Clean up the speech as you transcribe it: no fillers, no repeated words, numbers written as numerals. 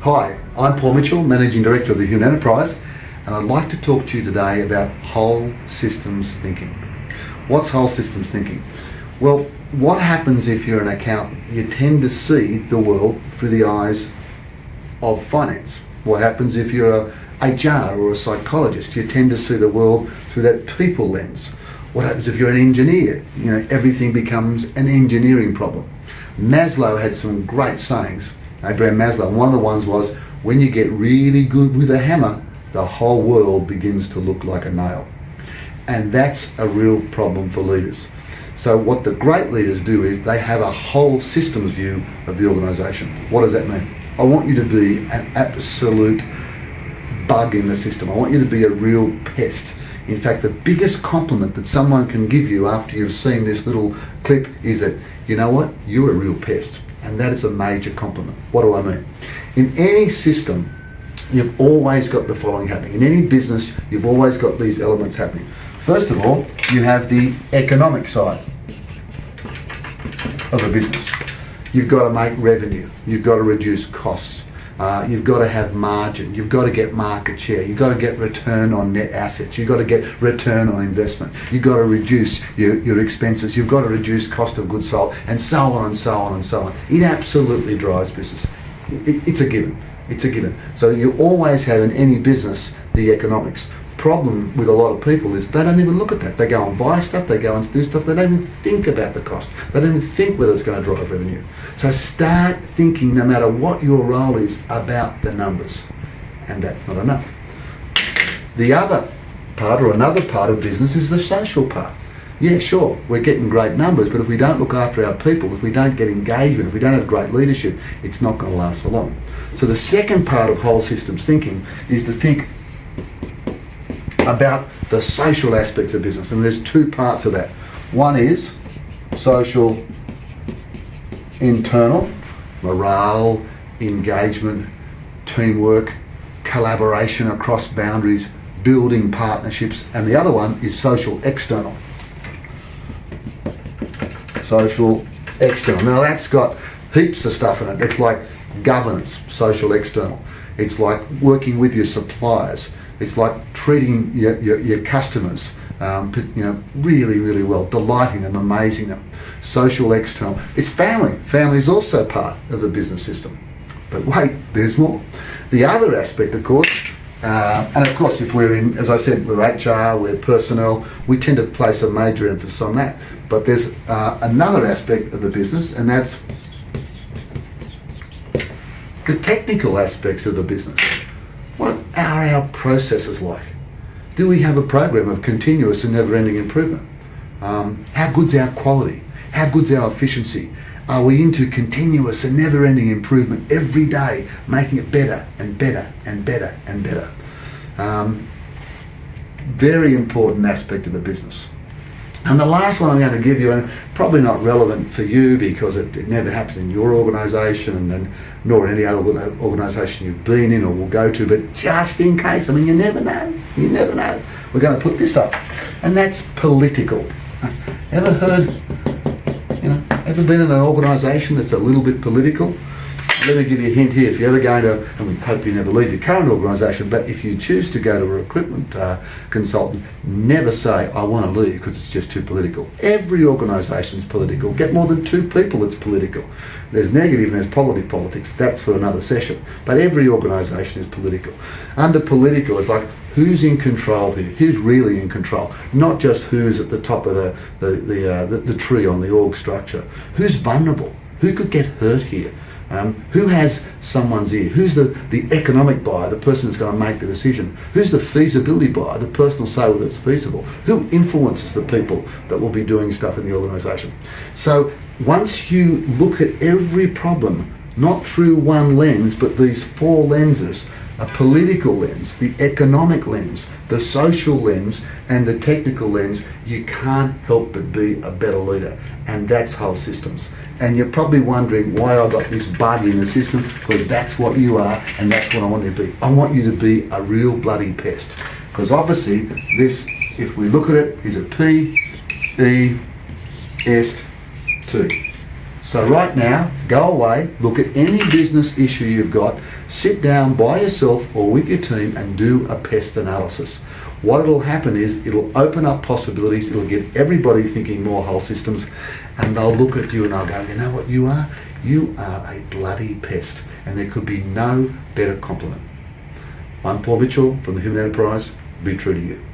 Hi, I'm Paul Mitchell, Managing Director of the Human Enterprise, and I'd like to talk to you today about whole systems thinking. What's whole systems thinking? Well, what happens if you're an accountant? You tend to see the world through the eyes of finance. What happens if you're a HR or a psychologist? You tend to see the world through that people lens. What happens if you're an engineer? Everything becomes an engineering problem. Maslow had some great sayings, Abraham Maslow, and one of the ones was, when you get really good with a hammer, the whole world begins to look like a nail. And that's a real problem for leaders. So what the great leaders do is they have a whole systems view of the organisation. What does that mean? I want you to be an absolute bug in the system. I want you to be a real pest. In fact, the biggest compliment that someone can give you after you've seen this little clip is that, you know what, you're a real pest. And that is a major compliment. What do I mean? In any system, you've always got the following happening. In any business, you've always got these elements happening. First of all, you have the economic side of a business. You've got to make revenue. You've got to reduce costs. You've got to have margin. You've got to get market share. You've got to get return on net assets. You've got to get return on investment. You've got to reduce your expenses. You've got to reduce cost of goods sold, and so on and so on and so on. It absolutely drives business. It's a given. It's a given. So you always have in any business the economics. Problem with a lot of people is they don't even look at that. They go and buy stuff, they go and do stuff, they don't even think about the cost. They don't even think whether it's going to drive revenue. So start thinking, no matter what your role is, about the numbers. And that's not enough. The other part, or another part of business, is the social part. Yeah, sure, we're getting great numbers, but if we don't look after our people, if we don't get engagement, if we don't have great leadership, it's not going to last for long. So the second part of whole systems thinking is to think about the social aspects of business, and there's two parts of that. One is social internal, morale, engagement, teamwork, collaboration across boundaries, building partnerships, and the other one is social external. Social external. Now that's got heaps of stuff in it. It's like governance, social external. It's like working with your suppliers. It's like treating your customers really, really well, delighting them, amazing them. Social external. It's family. Family is also part of the business system. But wait, there's more. The other aspect, of course, and of course if we're in, as I said, we're HR, we're personnel, we tend to place a major emphasis on that. But there's another aspect of the business, and that's the technical aspects of the business. What are our processes like? Do we have a program of continuous and never-ending improvement? How good's our quality? How good's our efficiency? Are we into continuous and never-ending improvement every day, making it better and better and better and better? Very important aspect of the business. And the last one I'm going to give you, and probably not relevant for you because it never happens in your organisation and nor in any other organisation you've been in or will go to, but just in case, I mean, you never know, we're going to put this up. And that's political. Ever heard, ever been in an organisation that's a little bit political? Let me give you a hint here. If you're ever going to, and we hope you never leave your current organisation, but if you choose to go to a recruitment consultant, never say, I want to leave because it's just too political. Every organisation is political. Get more than two people that's political. There's negative and there's positive politics. That's for another session. But every organisation is political. Under political, it's like, who's in control here? Who's really in control? Not just who's at the top of the tree on the org structure. Who's vulnerable? Who could get hurt here? Who has someone's ear? Who's the economic buyer, the person that's going to make the decision? Who's the feasibility buyer, the person will say whether it's feasible? Who influences the people that will be doing stuff in the organisation? So once you look at every problem, not through one lens, but these four lenses, a political lens, the economic lens, the social lens, and the technical lens, you can't help but be a better leader. And that's whole systems. And you're probably wondering why I got this bug in the system, because that's what you are, and that's what I want you to be. I want you to be a real bloody pest. Because obviously this, if we look at it, is a PEST. So right now, go away, look at any business issue you've got, sit down by yourself or with your team and do a PEST analysis. What will happen is it'll open up possibilities, it'll get everybody thinking more whole systems, and they'll look at you and they'll go, you know what you are? You are a bloody pest, and there could be no better compliment. I'm Paul Mitchell from the Human Enterprise. Be true to you.